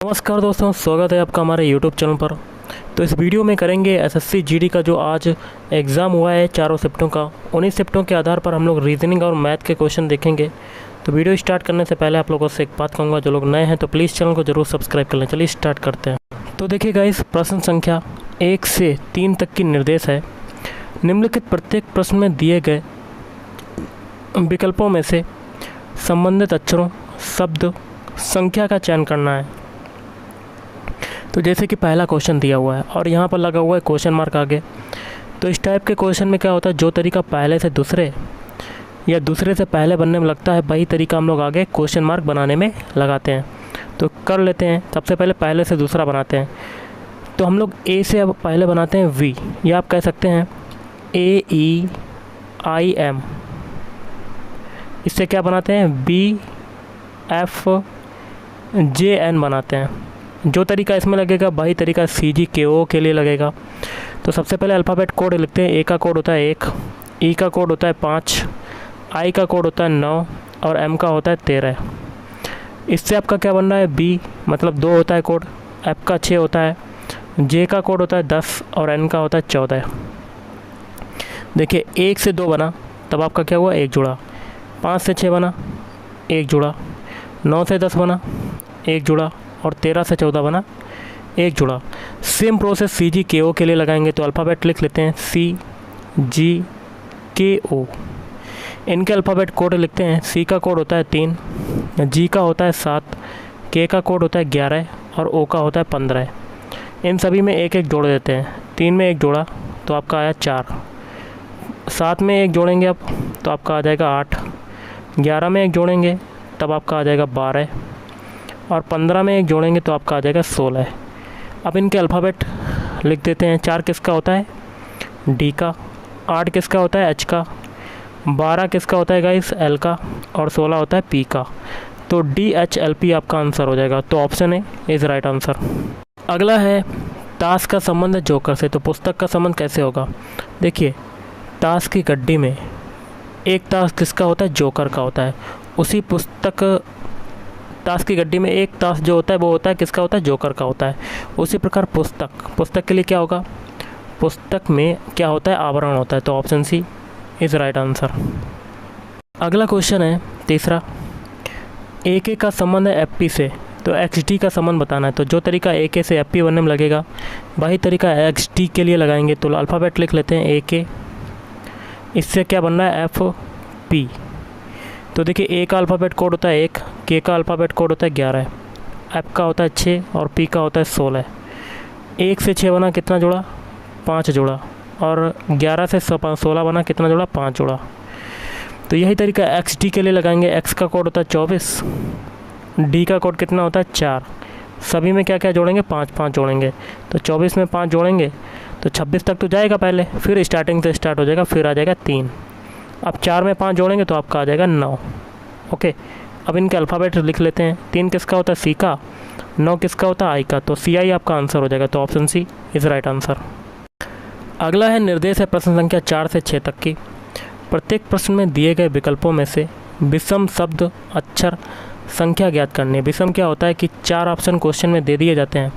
नमस्कार दोस्तों, स्वागत है आपका हमारे YouTube चैनल पर। तो इस वीडियो में करेंगे एसएससी जीडी का जो आज एग्ज़ाम हुआ है चारों शिफ्टों का। उन्हीं शिफ्टों के आधार पर हम लोग रीजनिंग और मैथ के क्वेश्चन देखेंगे। तो वीडियो स्टार्ट करने से पहले आप लोगों से एक बात कहूँगा, जो लोग नए हैं तो प्लीज़ चैनल को ज़रूर सब्सक्राइब कर लें। चलिए स्टार्ट करते हैं। तो देखिए गाइस, प्रश्न संख्या 1 से 3 तक की निर्देश है। निम्नलिखित प्रत्येक प्रश्न में दिए गए विकल्पों में से संबंधित अक्षरों, शब्द, संख्या का चयन करना है। तो जैसे कि पहला क्वेश्चन दिया हुआ है और यहाँ पर लगा हुआ है क्वेश्चन मार्क आगे। तो इस टाइप के क्वेश्चन में क्या होता है, जो तरीका पहले से दूसरे या दूसरे से पहले बनने में लगता है, वही तरीका हम लोग आगे क्वेश्चन मार्क बनाने में लगाते हैं। तो कर लेते हैं। सबसे पहले से दूसरा बनाते हैं। तो हम लोग ए से अब पहले बनाते हैं वी, या आप कह सकते हैं AEIM। इससे क्या बनाते हैं, BFJN बनाते हैं। जो तरीका इसमें लगेगा वही तरीका CGKO के लिए लगेगा। तो सबसे पहले अल्फ़ाबेट कोड लिखते हैं। ए का कोड होता है 1, ई का कोड होता है 5, आई का कोड होता है 9 और एम का होता है 13। इससे आपका क्या बन रहा है, बी मतलब 2 होता है कोड, एफ का 6 होता है, जे का कोड होता है 10 और एन का होता है 14। देखिए 1 से 2 बना तब आपका क्या हुआ, 1 जुड़ा। 5 से 6 बना, 1 जुड़ा। 9 से 10 बना, 1 जुड़ा। और 13 से 14 बना, 1 जुड़ा। सेम प्रोसेस CGKO के लिए लगाएंगे। तो अल्फ़ाबेट लिख लेते हैं CGKO। इनके अल्फ़ाबेट कोड लिखते हैं। C का कोड होता है 3, G का होता है 7, K का कोड होता है 11 और O का होता है 15। इन सभी में एक एक जोड़ देते हैं। 3 में 1 जोड़ा तो आपका आया 4, 7 में 1 जोड़ेंगे आप तो आपका आ जाएगा 8, 11 में 1 जोड़ेंगे तब आपका आ जाएगा 12 और 15 में 1 जोड़ेंगे तो आपका आ जाएगा 16। अब इनके अल्फ़ाबेट लिख देते हैं। 4 किसका होता है, डी का। 8 किसका होता है, एच का। 12 किसका होता है गाइस, एल का। और 16 होता है पी का। तो DHLP आपका आंसर हो जाएगा। तो option A is right answer. अगला है ताश का संबंध है जोकर से। तो पुस्तक का संबंध कैसे होगा, देखिए ताश की गड्डी में एक ताश किसका होता है, जोकर का होता है। उसी पुस्तक ताश की गड्डी में एक ताश जो होता है वो होता है किसका होता है, जोकर का होता है। उसी प्रकार पुस्तक के लिए क्या होगा, पुस्तक में क्या होता है, आवरण होता है। तो option C is right answer. अगला क्वेश्चन है तीसरा। AK का संबंध है FP से। तो XD का संबंध बताना है। तो जो तरीका AK से FP बनने में लगेगा वही तरीका XD के लिए लगाएंगे। तो अल्फ़ाबेट लिख लेते हैं AK। इससे क्या बन रहा है, FP। तो देखिए A का अल्फ़ाबेट कोड होता है 1, K का अल्फ़ाबेट कोड होता है 11, F का होता है 6 और P का होता है 16। 1 से 6 बना, कितना जोड़ा, 5 जोड़ा। और 11 से 16 बना, कितना जोड़ा, 5 जोड़ा। तो यही तरीका XD के लिए लगाएंगे। X का कोड होता है 24, D का कोड कितना होता है 4। सभी में क्या क्या जोड़ेंगे, 5 जोड़ेंगे। तो 24 में 5 जोड़ेंगे तो 26 तक तो जाएगा पहले, फिर स्टार्टिंग से स्टार्ट हो जाएगा, फिर आ जाएगा 3। अब 4 में 5 जोड़ेंगे तो आपका आ जाएगा 9। ओके, अब इनके अल्फ़ाबेट लिख लेते हैं। 3 किसका होता है, C का। 9 किसका होता है, I का। तो CI आपका आंसर हो जाएगा। तो option C is right answer. अगला है निर्देश है प्रश्न संख्या 4 से 6 तक की। प्रत्येक प्रश्न में दिए गए विकल्पों में से विषम शब्द, अक्षर, संख्या ज्ञात करनी है। विषम क्या होता है कि 4 ऑप्शन क्वेश्चन में दे दिए जाते हैं,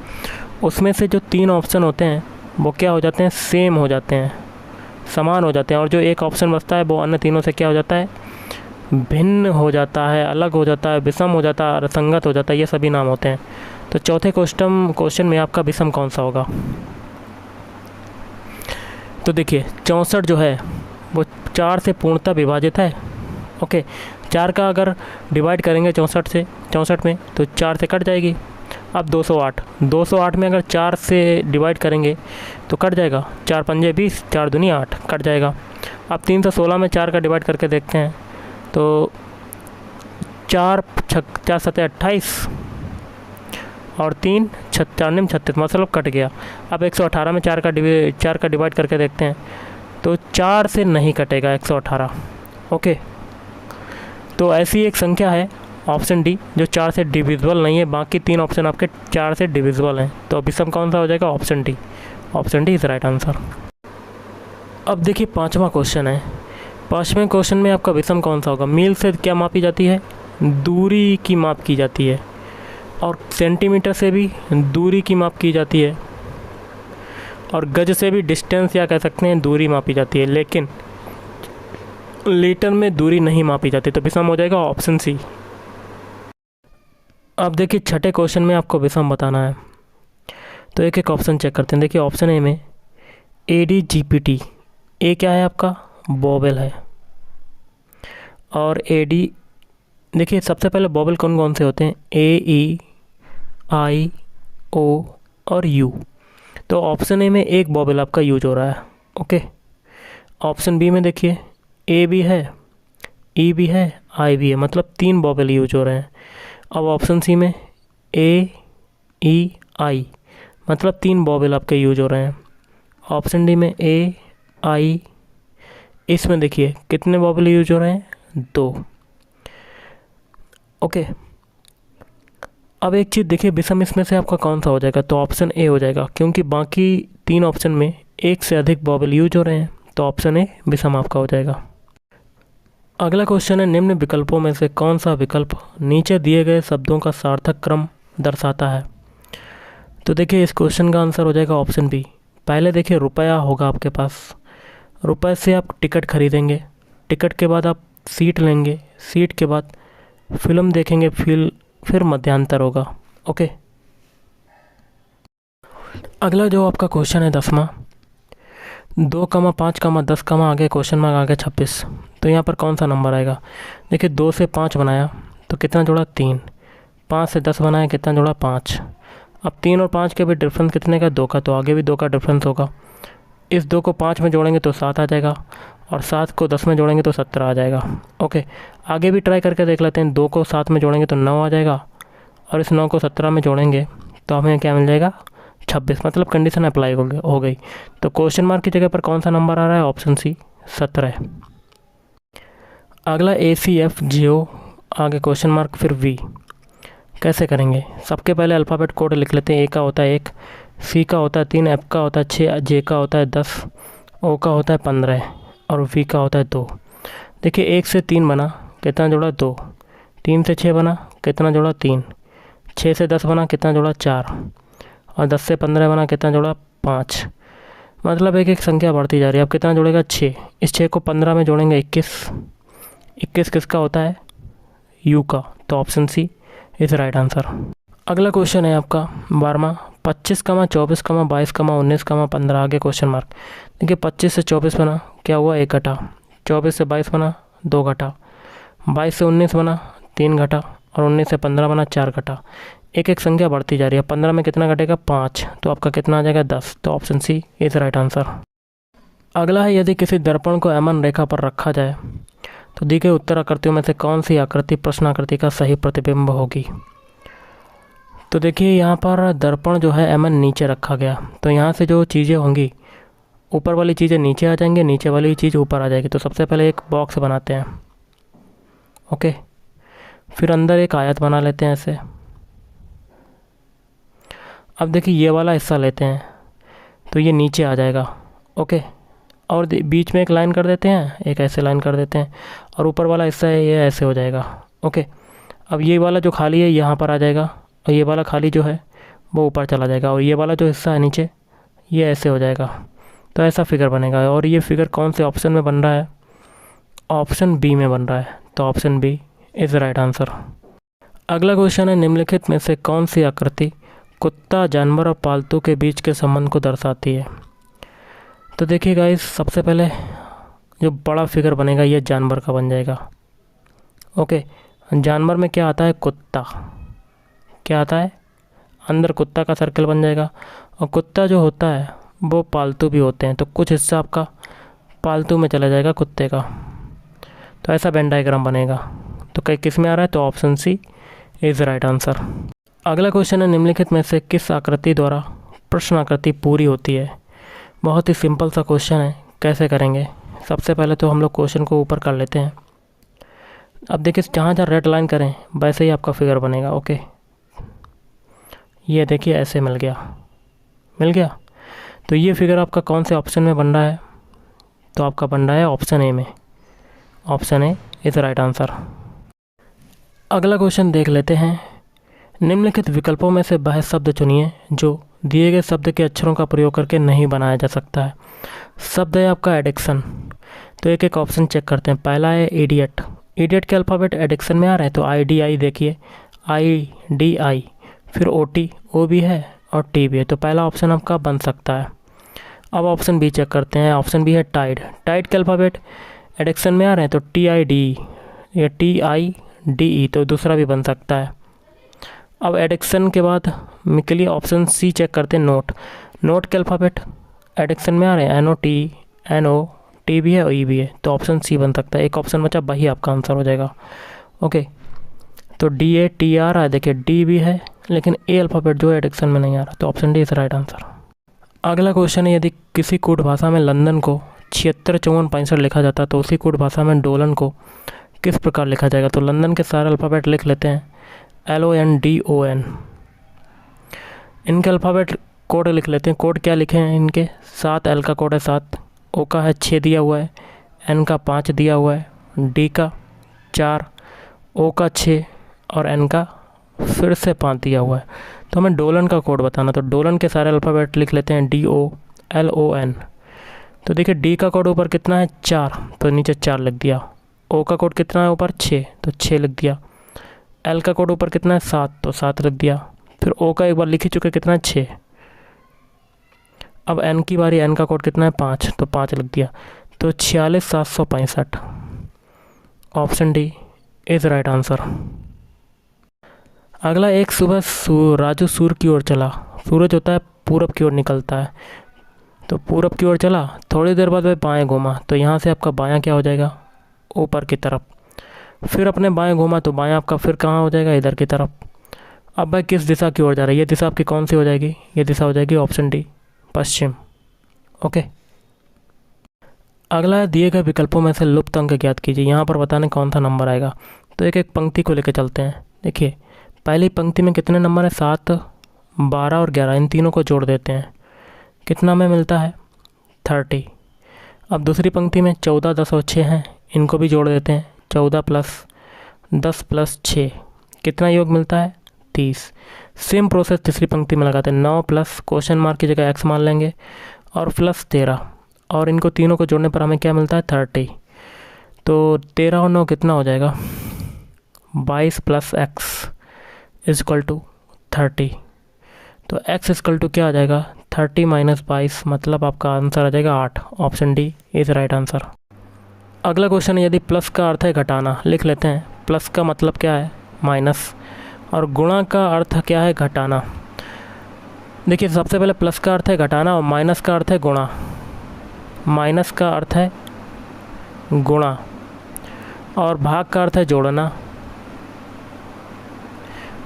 उसमें से जो 3 ऑप्शन होते हैं वो क्या हो जाते हैं, सेम हो जाते हैं, समान हो जाते हैं। और जो एक ऑप्शन बचता है वो अन्य तीनों से क्या हो जाता है, भिन्न हो जाता है, अलग हो जाता है, विषम हो जाता है, असंगत हो जाता है। ये सभी नाम होते हैं। तो चौथे क्वेश्चन में आपका विषम कौन सा होगा। तो देखिए 64 जो है वो 4 से पूर्णतः विभाजित है। ओके, 4 का अगर डिवाइड करेंगे 64 में तो 4 से कट जाएगी। अब 208 में अगर 4 से डिवाइड करेंगे तो कट जाएगा। 4 पंजे 20, 4 दूनी 8, कट जाएगा। अब 316 में 4 का डिवाइड करके देखते हैं तो 4 सते 28 और 3 4 36, मतलब कट गया। अब 118 में 4 का डिवाइड करके देखते हैं तो 4 से नहीं कटेगा 118। ओके, तो ऐसी एक संख्या है ऑप्शन डी जो 4 से डिविजिबल नहीं है। बाकी 3 ऑप्शन आपके 4 से डिविजिबल हैं। तो विषम कौन सा हो जाएगा, option D. Option D is right answer. अब देखिए 5वां क्वेश्चन है। 5वें क्वेश्चन में आपका विषम कौन सा होगा। मील से क्या मापी जाती है, दूरी की माप की जाती है। और सेंटीमीटर से भी दूरी की माप की जाती है, और गज से भी डिस्टेंस या कह सकते हैं दूरी मापी जाती है, लेकिन लीटर में दूरी नहीं मापी जाती। तो विषम हो जाएगा ऑप्शन सी। अब देखिए छठे क्वेश्चन में आपको विषम बताना है, तो एक एक ऑप्शन चेक करते हैं। देखिए ऑप्शन ए में ADGPT, ए क्या है आपका बॉबल है, और AD देखिए सबसे पहले बॉबल कौन कौन से होते हैं, AEIO और U। तो ऑप्शन ए में एक बॉबल आपका यूज हो रहा है। ओके, ऑप्शन बी में देखिए ए भी है, ई भी है, आई भी है, मतलब 3 बॉबल यूज हो रहे हैं। अब ऑप्शन सी में AEI, मतलब 3 बॉबल आपके यूज हो रहे हैं। ऑप्शन डी में AI, इसमें देखिए कितने बॉबल यूज हो रहे हैं, 2। ओके, अब एक चीज़ देखिए विषम इसमें से आपका कौन सा हो जाएगा, तो ऑप्शन ए हो जाएगा, क्योंकि बाकी 3 ऑप्शन में एक से अधिक बॉबल यूज हो रहे हैं, तो ऑप्शन ए विषम आपका हो जाएगा। अगला क्वेश्चन है, निम्न विकल्पों में से कौन सा विकल्प नीचे दिए गए शब्दों का सार्थक क्रम दर्शाता है। तो देखिए इस क्वेश्चन का आंसर हो जाएगा ऑप्शन बी। पहले देखिए रुपया होगा आपके पास, रुपये से आप टिकट खरीदेंगे, टिकट के बाद आप सीट लेंगे, सीट के बाद फिल्म देखेंगे, फिर मध्यांतर होगा। ओके, अगला जो आपका क्वेश्चन है 10वां, 2, 5, 10, आगे क्वेश्चन मार्क आगे 26। तो यहाँ पर कौन सा नंबर आएगा। देखिए 2 से 5 बनाया तो कितना जोड़ा 3, 5 से 10 बनाया कितना जोड़ा 5। अब 3 और 5 के भी डिफरेंस कितने का, 2 का, तो आगे भी 2 का डिफरेंस होगा। इस 2 को 5 में जोड़ेंगे तो 7 आ जाएगा, और 7 को 10 में जोड़ेंगे तो 17 आ जाएगा। ओके, आगे भी ट्राई करके देख लेते हैं। 2 को 7 में जोड़ेंगे तो 9 आ जाएगा, और इस 9 को 17 में जोड़ेंगे तो हमें क्या मिल जाएगा, 26। मतलब कंडीशन अप्लाई हो गई। तो क्वेश्चन मार्क की जगह पर कौन सा नंबर आ रहा है, ऑप्शन सी 17। अगला ACFGO, आगे क्वेश्चन मार्क फिर V। कैसे करेंगे, सबके पहले अल्फ़ाबेट कोड लिख लेते हैं। A का होता है 1, C का होता है 3, F का होता है 6, J का होता है 10, O का होता है 15, और V का होता है 2। देखिए 1 से 3 बना कितना जोड़ा 2, 3 से 6 बना कितना जोड़ा 3, 6 से 10 बना कितना जोड़ा 4, और 10 से 15 बना कितना जोड़ा 5। मतलब एक एक संख्या बढ़ती जा रही है। अब कितना जोड़ेगा 6, इस 6 को 15 में जोड़ेंगे 21, 21 किसका होता है, U का, तो option C is right answer. अगला क्वेश्चन है आपका 12वां, 25, 24, 22, 19, 15, आगे क्वेश्चन मार्क। देखिए 25 से 24 बना क्या हुआ, 1 घटा, 24 से 22 बना 2 घटा, 22 से 19 बना 3 घटा, और 19 से 15 बना 4 घटा। एक एक संख्या बढ़ती जा रही है। 15 में कितना घटेगा 5, तो आपका कितना आ जाएगा 10, तो option C is right answer. अगला है, यदि किसी दर्पण को एमन रेखा पर रखा जाए तो दी गई उत्तर आकृतियों में से कौन सी आकृति प्रश्न आकृति का सही प्रतिबिंब होगी। तो देखिए यहाँ पर दर्पण जो है एमन नीचे रखा गया, तो यहाँ से जो चीज़ें होंगी, ऊपर वाली चीज़ें नीचे आ जाएंगी, नीचे वाली चीज़ ऊपर आ जाएगी। तो सबसे पहले एक बॉक्स बनाते हैं। ओके, फिर अंदर एक आयत बना लेते हैं ऐसे। अब देखिए ये वाला हिस्सा लेते हैं तो ये नीचे आ जाएगा। ओके, और बीच में एक लाइन कर देते हैं, एक ऐसे लाइन कर देते हैं, और ऊपर वाला हिस्सा है ये ऐसे हो जाएगा। ओके, अब ये वाला जो खाली है यहाँ पर आ जाएगा, और ये वाला खाली जो है वो ऊपर चला जाएगा, और ये वाला जो हिस्सा है नीचे ये ऐसे हो जाएगा। तो ऐसा फिगर बनेगा, और ये फिगर कौन से ऑप्शन में बन रहा है, ऑप्शन बी में बन रहा है, तो option B is right answer. अगला क्वेश्चन है, निम्नलिखित में से कौन सी आकृति कुत्ता, जानवर और पालतू के बीच के संबंध को दर्शाती है। तो देखिए गाइस, सबसे पहले जो बड़ा फिगर बनेगा ये जानवर का बन जाएगा। ओके, जानवर में क्या आता है, कुत्ता, क्या आता है, अंदर कुत्ता का सर्कल बन जाएगा, और कुत्ता जो होता है वो पालतू भी होते हैं, तो कुछ हिस्सा आपका पालतू में चला जाएगा कुत्ते का। तो ऐसा वेन डायग्राम बनेगा। तो कई किस में आ रहा है, तो option C is right answer. अगला क्वेश्चन है, निम्नलिखित में से किस आकृति द्वारा प्रश्न आकृति पूरी होती है। बहुत ही सिंपल सा क्वेश्चन है, कैसे करेंगे। सबसे पहले तो हम लोग क्वेश्चन को ऊपर कर लेते हैं। अब देखिए जहाँ जहाँ रेड लाइन करें वैसे ही आपका फिगर बनेगा। ओके, ये देखिए ऐसे मिल गया। तो ये फिगर आपका कौन से ऑप्शन में बन रहा है, तो आपका बन रहा है ऑप्शन ए में, option A is right answer. अगला क्वेश्चन देख लेते हैं, निम्नलिखित विकल्पों में से वह शब्द चुनिए जो दिए गए शब्द के अक्षरों का प्रयोग करके नहीं बनाया जा सकता है। शब्द है आपका एडिक्शन, तो एक एक ऑप्शन चेक करते हैं। पहला है इडियट। इडियट के अल्फ़ाबेट एडिक्शन में आ रहे हैं, तो IDI देखिए, IDI, फिर OT, O भी है और T भी है, तो पहला ऑप्शन आपका बन सकता है। अब ऑप्शन बी चेक करते हैं। ऑप्शन बी है टाइड। टाइड के अल्फ़ाबेट एडिक्शन में आ रहे हैं, तो TIDE या TIDE, तो दूसरा भी बन सकता है। अब एडिक्शन के बाद के लिए ऑप्शन सी चेक करते हैं, नोट। नोट के अल्फ़ाबेट एडिक्शन में आ रहे हैं, NOT, NO, T भी है और E भी है, तो ऑप्शन सी बन सकता है। एक ऑप्शन बचा, वही आपका आंसर हो जाएगा। ओके, तो DAT आ रहा है, देखिए D भी है, लेकिन A अल्फ़ाबेट जो है एडिक्शन में नहीं आ रहा, तो option D is right answer. अगला क्वेश्चन है, यदि किसी कूट भाषा में लंदन को 76, 54, 65 लिखा जाता तो उसी कूट भाषा में डोलन को किस प्रकार लिखा जाएगा। तो लंदन के सारे अल्फ़ाबेट लिख लेते हैं, LONDON। इनके अल्फ़ाबेट कोड लिख लेते हैं। कोड क्या लिखे हैं इनके, 7, L का कोड है 7, O का है 6 दिया हुआ है, N का 5 दिया हुआ है, D का 4, O का 6 और N का फिर से 5 दिया हुआ है। तो हमें डोलन का कोड बताना, तो डोलन के सारे अल्फ़ाबेट लिख लेते हैं, DOLON। तो देखिए D का कोड ऊपर कितना है 4, तो नीचे 4 लिख दिया। O का कोड कितना है ऊपर 6, तो 6 लिख दिया। L का कोड ऊपर कितना है 7, तो 7 लिख दिया। फिर O का एक बार लिख ही चुके, कितना है 6। अब N की बारी, N का कोड कितना है 5, तो 5 लिख दिया। तो 46,765, option D is right answer. अगला, एक सुबह राजू सूर्य की ओर चला। सूरज होता है पूरब की ओर निकलता है, तो पूरब की ओर चला, थोड़ी देर बाद वह बाएं घूमा, तो यहाँ से आपका बायां क्या हो जाएगा, ऊपर की तरफ। फिर अपने बाएं घूमा, तो बायां आपका फिर कहाँ हो जाएगा, इधर की तरफ। अब भाई किस दिशा की ओर जा रहा है, ये दिशा आपकी कौन सी हो जाएगी, ये दिशा हो जाएगी ऑप्शन डी, पश्चिम। ओके, अगला, दिए गए विकल्पों में से लुप्त अंक ज्ञात कीजिए। यहाँ पर बताने कौन सा नंबर आएगा, तो एक एक पंक्ति को लेकर चलते हैं। देखिए, पहली पंक्ति में कितने नंबर है, 7, 12 और 11, इन तीनों को जोड़ देते हैं, कितना में मिलता है 30। अब दूसरी पंक्ति में 14, 10 और 6 हैं, इनको भी जोड़ देते हैं, 14 + 10 + 6, कितना योग मिलता है 30। सेम प्रोसेस तीसरी पंक्ति में लगाते हैं, 9 + क्वेश्चन मार्क की जगह x मान लेंगे और +13, और इनको तीनों को जोड़ने पर हमें क्या मिलता है 30। तो 13 और 9 कितना हो जाएगा, 22 + x = 30। तो x = क्या आ जाएगा, 30 - 22, मतलब आपका आंसर आ जाएगा 8, option D is right answer. अगला क्वेश्चन है, यदि प्लस का अर्थ है घटाना, लिख लेते हैं। प्लस का मतलब क्या है, माइनस, और गुणा का अर्थ क्या है, घटाना। देखिए, सबसे पहले प्लस का अर्थ है घटाना और माइनस का अर्थ है गुणा। माइनस का अर्थ है गुणा और भाग का अर्थ है जोड़ना,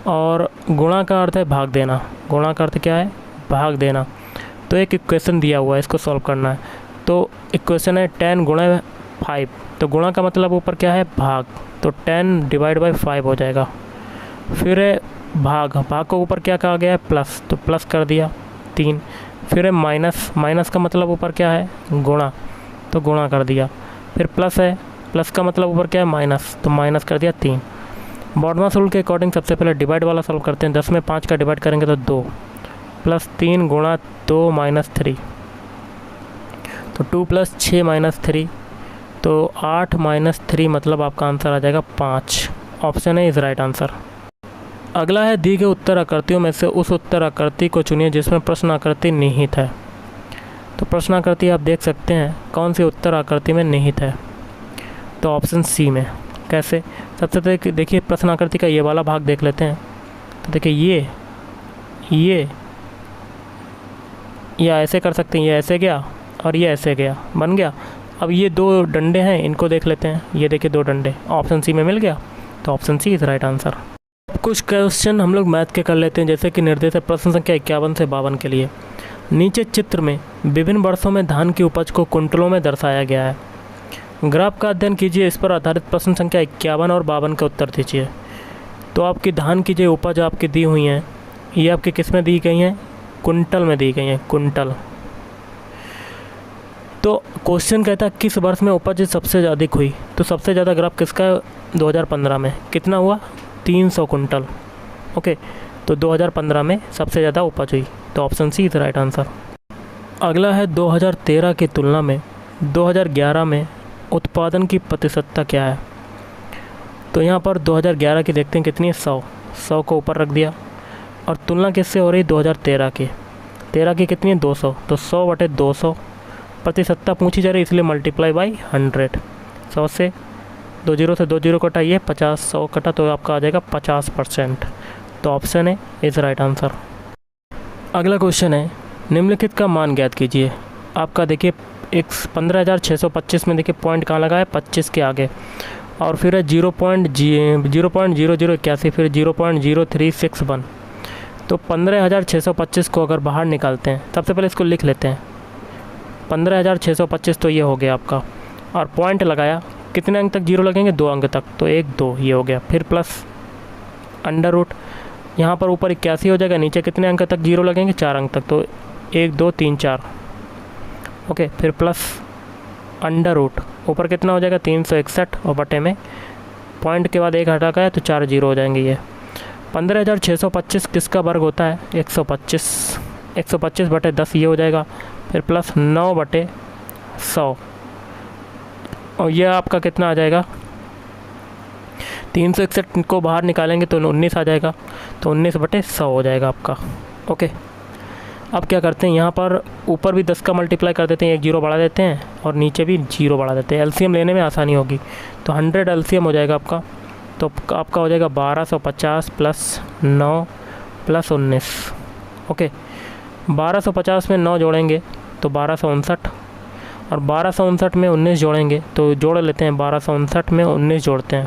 और गुणा का अर्थ है भाग देना। गुणा का अर्थ क्या है, भाग देना। तो एक इक्वेशन दिया हुआ है, इसको सॉल्व करना है। तो इक्वेशन है 10 × 5, तो गुणा का मतलब ऊपर क्या है, भाग, तो 10 / 5 हो जाएगा। फिर है भाग, भाग को ऊपर क्या कहा गया है, प्लस, तो प्लस कर दिया 3। फिर है माइनस, माइनस का मतलब ऊपर क्या है, गुणा, तो गुणा कर दिया। फिर प्लस है, प्लस का मतलब ऊपर क्या है, माइनस, तो माइनस कर दिया 3। बॉर्डमास रूल के अकॉर्डिंग सबसे पहले डिवाइड वाला सॉल्व करते हैं। 10 में 5 का डिवाइड करेंगे तो 2, +3 × 2 - 3, तो 2 + 6 - 3, तो 8 - 3, मतलब आपका आंसर आ जाएगा 5, option A is right answer. अगला है, दी गए उत्तर आकृतियों में से उस उत्तर आकृति को चुनिए जिसमें प्रश्न आकृति निहित है। तो प्रश्न आकृति आप देख सकते हैं कौन सी उत्तर आकृति में निहित है, तो ऑप्शन सी में। कैसे, सबसे पहले देखिए प्रश्न आकृति का ये वाला भाग देख लेते हैं। तो देखिए ये या ऐसे कर सकते हैं, ये ऐसे गया और ये ऐसे गया, बन गया। अब ये 2 डंडे हैं, इनको देख लेते हैं। ये देखिए 2 डंडे, ऑप्शन सी में मिल गया, तो option C is right answer. कुछ क्वेश्चन हम लोग मैथ के कर लेते हैं, जैसे कि निर्देश है प्रश्न संख्या 51 से 52 के लिए। नीचे चित्र में विभिन्न वर्षों में धान की उपज को कुंटलों में दर्शाया गया है। ग्राफ का अध्ययन कीजिए, इस पर आधारित प्रश्न संख्या 51 और 52 का उत्तर दीजिए। तो आपकी धान की जो उपज आपकी दी हुई हैं, ये आपकी किस में दी गई हैं, कुंटल में दी गई हैं, कुंटल। तो क्वेश्चन कहता है किस वर्ष में उपज सबसे अधिक हुई, तो सबसे ज़्यादा ग्राफ किसका है, 2015 में कितना हुआ, 300 कुंटल। ओके, तो 2015 में सबसे ज़्यादा उपज हुई, तो option C is right answer. अगला है 2013 की तुलना में 2011 में उत्पादन की प्रतिशतता क्या है। तो यहाँ पर 2011 की देखते हैं कितनी है, 100 को ऊपर रख दिया, और तुलना किससे हो रही, 2013 की। 13 की कितनी है, 200, तो 100/200। प्रतिशतता पूछी जा रही इसलिए मल्टीप्लाई बाई 100। 100 से 20 से 20 कटाइए, 50, 100 कटा तो आपका आ जाएगा 50%। तो ऑप्शन है इज़ राइट आंसर। अगला क्वेश्चन है, निम्नलिखित का मान ज्ञात कीजिए। आपका देखिए एक 15,625 में देखिए पॉइंट कहाँ लगा है, 25 के आगे, और फिर है 0.0081, फिर 0.0361। तो 15,625 को अगर बाहर निकालते हैं, सबसे पहले इसको लिख लेते हैं। 15,625 तो ये हो गया आपका, और पॉइंट लगाया, कितने अंक तक जीरो लगेंगे, 2 अंक तक, तो 1 2 ये हो गया। फिर प्लस अंडर रूट, यहाँ पर ऊपर 81 हो जाएगा, नीचे कितने अंक तक जीरो लगेंगे, 4 अंक तक, तो 1 2 3 4। ओके, फिर प्लस अंडर रूट, ऊपर कितना हो जाएगा, 361, और बटे में पॉइंट के बाद 1 हटा गया तो 4 जीरो हो जाएंगे। ये 15,625 किसका वर्ग होता है, 125। 125/10 ये हो जाएगा, फिर प्लस 9/100, और यह आपका कितना आ जाएगा, 361 को बाहर निकालेंगे तो 19 आ जाएगा, तो 19/100 हो जाएगा आपका। ओके, अब क्या करते हैं, यहाँ पर ऊपर भी 10 का मल्टीप्लाई कर देते हैं, 1 जीरो बढ़ा देते हैं, और नीचे भी जीरो बढ़ा देते हैं, एलसीएम लेने में आसानी होगी। तो 100 एलसीएम हो जाएगा आपका, तो आपका हो जाएगा 1250 + 9 + 19। ओके, 1250 में 9 जोड़ेंगे तो 1259, और 1259 में 19 जोड़ेंगे तो जोड़ लेते हैं, 1259 में 19 जोड़ते हैं,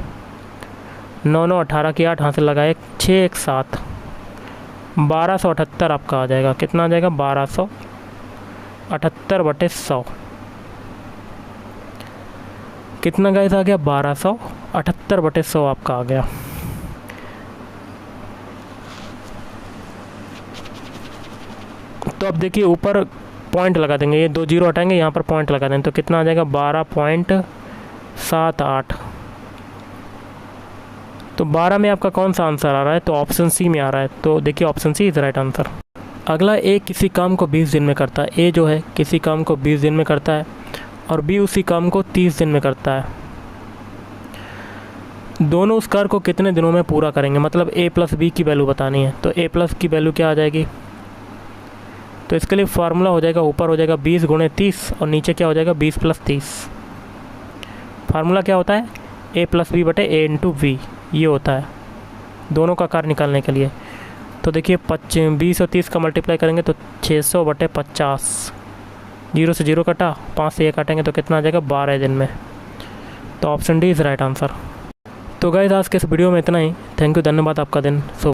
9 9 18 की 8 हाथ लगाए, 6 1 7, 1278 आपका आ जाएगा। कितना आ जाएगा, 1278/100। कितना गाइस आ गया, 1278/100 आपका आ गया। तो अब देखिए ऊपर पॉइंट लगा देंगे, ये 2 जीरो हटाएंगे, यहाँ पर पॉइंट लगा देंगे, तो कितना आ जाएगा, 12.78। तो 12 में आपका कौन सा आंसर आ रहा है, तो ऑप्शन सी में आ रहा है। तो देखिए option C is right answer. अगला, ए किसी काम को 20 दिन में करता है। ए जो है किसी काम को 20 दिन में करता है, और बी उसी काम को 30 दिन में करता है। दोनों उस कार्य को कितने दिनों में पूरा करेंगे, मतलब ए प्लस बी की वैल्यू बतानी है। तो ए प्लस की वैल्यू क्या आ जाएगी, तो इसके लिए फार्मूला हो जाएगा, ऊपर हो जाएगा 20 × 30, और नीचे क्या हो जाएगा, 20 + 30। फार्मूला क्या होता है, a + b/a × v, ये होता है दोनों का कार्य निकालने के लिए। तो देखिए 20 और 30 का मल्टीप्लाई करेंगे तो 600/50, 0 से 0 कटा, 5 से 1 काटेंगे तो कितना आ जाएगा, 12 दिन में। तो option D is right answer. तो गाइस आज के इस वीडियो में इतना ही। थैंक यू, धन्यवाद, आपका दिन शुभ।